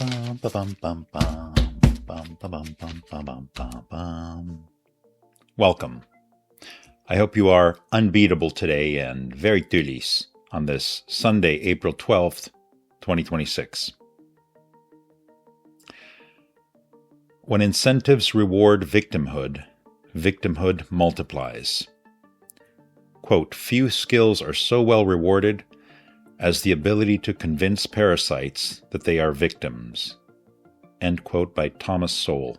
Bum, ba-bum, bum, bum, bum, ba-bum, bum, ba-bum, bum, bum. Welcome. I hope you are unbeatable today and very tulis on this Sunday, April 12th, 2026. When incentives reward victimhood, victimhood multiplies. Quote, few skills are so well rewarded as the ability to convince parasites that they are victims. End quote by Thomas Sowell.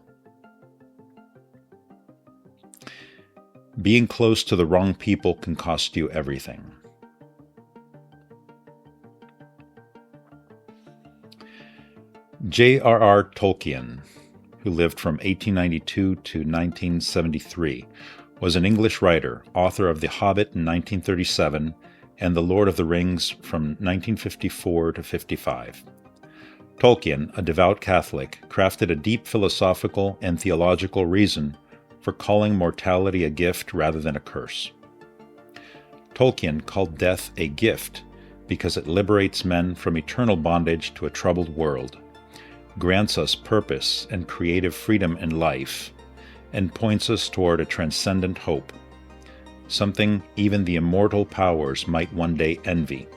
Being close to the wrong people can cost you everything. J.R.R. Tolkien, who lived from 1892 to 1973, was an English writer, author of The Hobbit in 1937 and The Lord of the Rings from 1954 to 55. Tolkien, a devout Catholic, crafted a deep philosophical and theological reason for calling mortality a gift rather than a curse. Tolkien called death a gift because it liberates men from eternal bondage to a troubled world, grants us purpose and creative freedom in life, and points us toward a transcendent hope, something even the immortal powers might one day envy.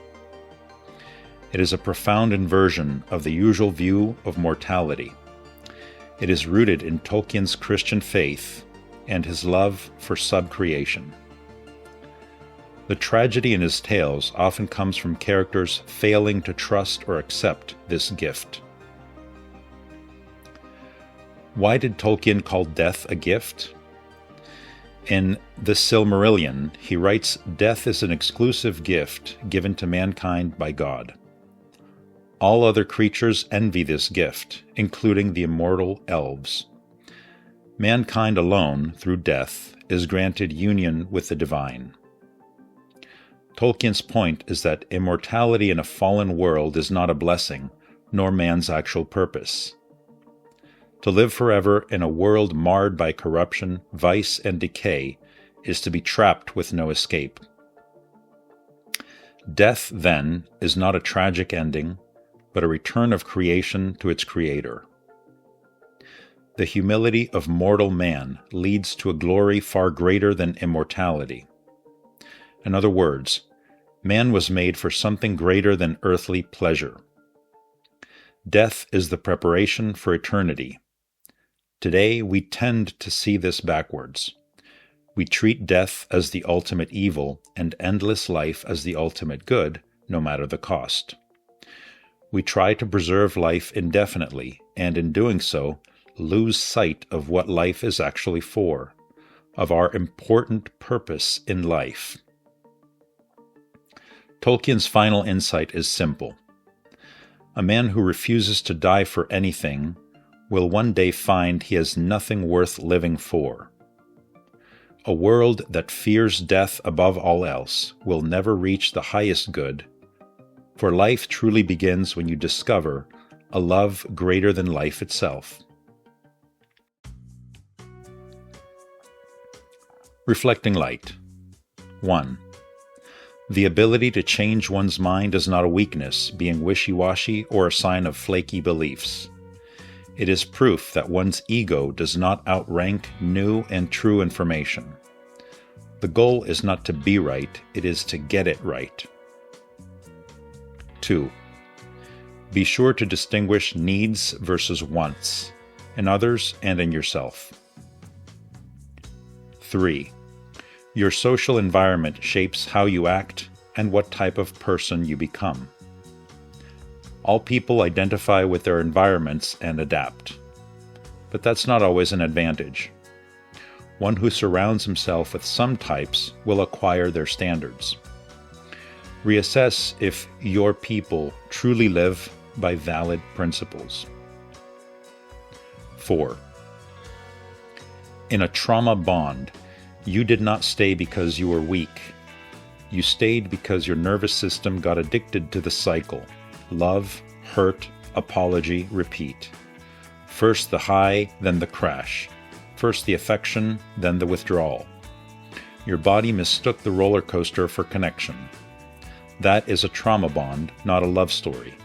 It is a profound inversion of the usual view of mortality. It is rooted in Tolkien's Christian faith and his love for subcreation. The tragedy in his tales often comes from characters failing to trust or accept this gift. Why did Tolkien call death a gift? In The Silmarillion, he writes, death is an exclusive gift given to mankind by God. All other creatures envy this gift, including the immortal elves. Mankind alone, through death, is granted union with the divine. Tolkien's point is that immortality in a fallen world is not a blessing, nor man's actual purpose. To live forever in a world marred by corruption, vice, and decay is to be trapped with no escape. Death, then, is not a tragic ending, but a return of creation to its creator. The humility of mortal man leads to a glory far greater than immortality. In other words, man was made for something greater than earthly pleasure. Death is the preparation for eternity. Today, we tend to see this backwards. We treat death as the ultimate evil and endless life as the ultimate good, no matter the cost. We try to preserve life indefinitely, and in doing so, lose sight of what life is actually for, of our important purpose in life. Tolkien's final insight is simple. A man who refuses to die for anything will one day find he has nothing worth living for. A world that fears death above all else will never reach the highest good, for life truly begins when you discover a love greater than life itself. Reflecting light. 1. The ability to change one's mind is not a weakness, being wishy-washy, or a sign of flaky beliefs. It is proof that one's ego does not outrank new and true information. The goal is not to be right, it is to get it right. 2. Be sure to distinguish needs versus wants, in others and in yourself. 3. Your social environment shapes how you act and what type of person you become. All people identify with their environments and adapt. But that's not always an advantage. One who surrounds himself with some types will acquire their standards. Reassess if your people truly live by valid principles. 4. In a trauma bond, you did not stay because you were weak. You stayed because your nervous system got addicted to the cycle. Love, hurt, apology, repeat. First the high, then the crash. First the affection, then the withdrawal. Your body mistook the roller coaster for connection. That is a trauma bond, not a love story.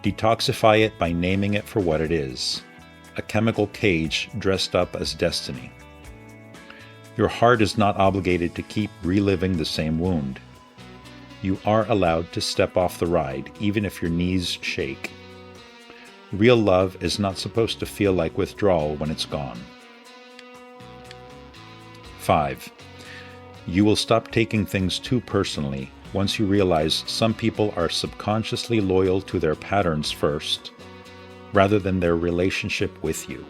Detoxify it by naming it for what it is, a chemical cage dressed up as destiny. Your heart is not obligated to keep reliving the same wound. You are allowed to step off the ride, even if your knees shake. Real love is not supposed to feel like withdrawal when it's gone. 5. You will stop taking things too personally once you realize some people are subconsciously loyal to their patterns first, rather than their relationship with you.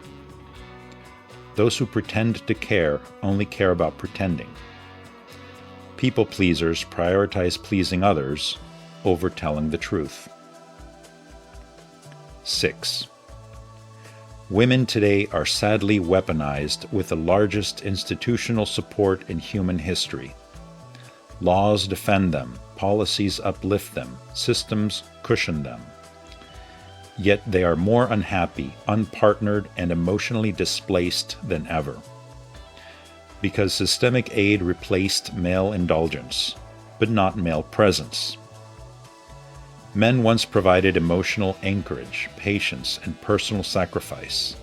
Those who pretend to care only care about pretending. People pleasers prioritize pleasing others over telling the truth. 6. Women today are sadly weaponized with the largest institutional support in human history. Laws defend them, policies uplift them, systems cushion them. Yet they are more unhappy, unpartnered, and emotionally displaced than ever. Because systemic aid replaced male indulgence, but not male presence. Men once provided emotional anchorage, patience, and personal sacrifice.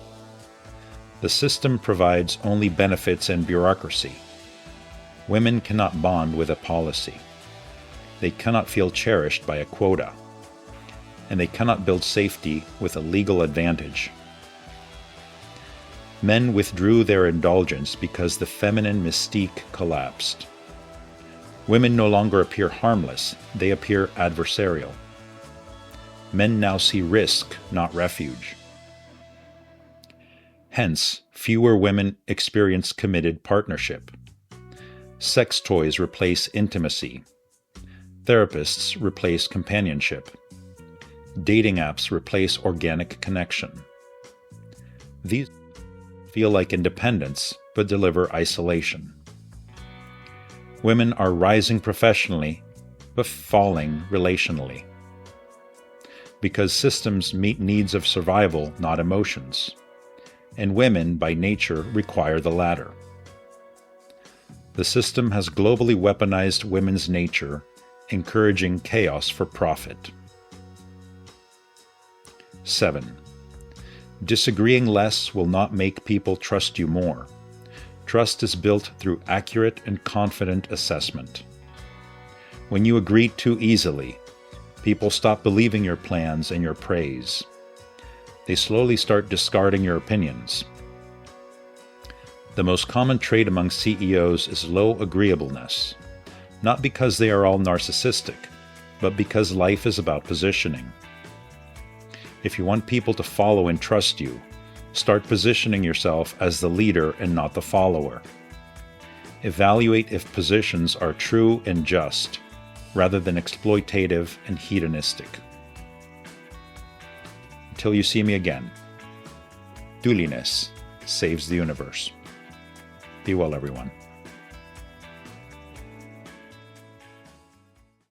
The system provides only benefits and bureaucracy. Women cannot bond with a policy. They cannot feel cherished by a quota. And they cannot build safety with a legal advantage. Men withdrew their indulgence because the feminine mystique collapsed. Women no longer appear harmless, they appear adversarial. Men now see risk, not refuge. Hence, fewer women experience committed partnership. Sex toys replace intimacy. Therapists replace companionship. Dating apps replace organic connection. These feel like independence, but deliver isolation. Women are rising professionally, but falling relationally. Because systems meet needs of survival, not emotions. And women, by nature, require the latter. The system has globally weaponized women's nature, encouraging chaos for profit. 7. Disagreeing less will not make people trust you more. Trust is built through accurate and confident assessment. When you agree too easily, people stop believing your plans and your praise. They slowly start discarding your opinions. The most common trait among CEOs is low agreeableness, not because they are all narcissistic, but because life is about positioning. If you want people to follow and trust you, start positioning yourself as the leader and not the follower. Evaluate if positions are true and just, rather than exploitative and hedonistic. Until you see me again, duliness saves the universe. Be well, everyone.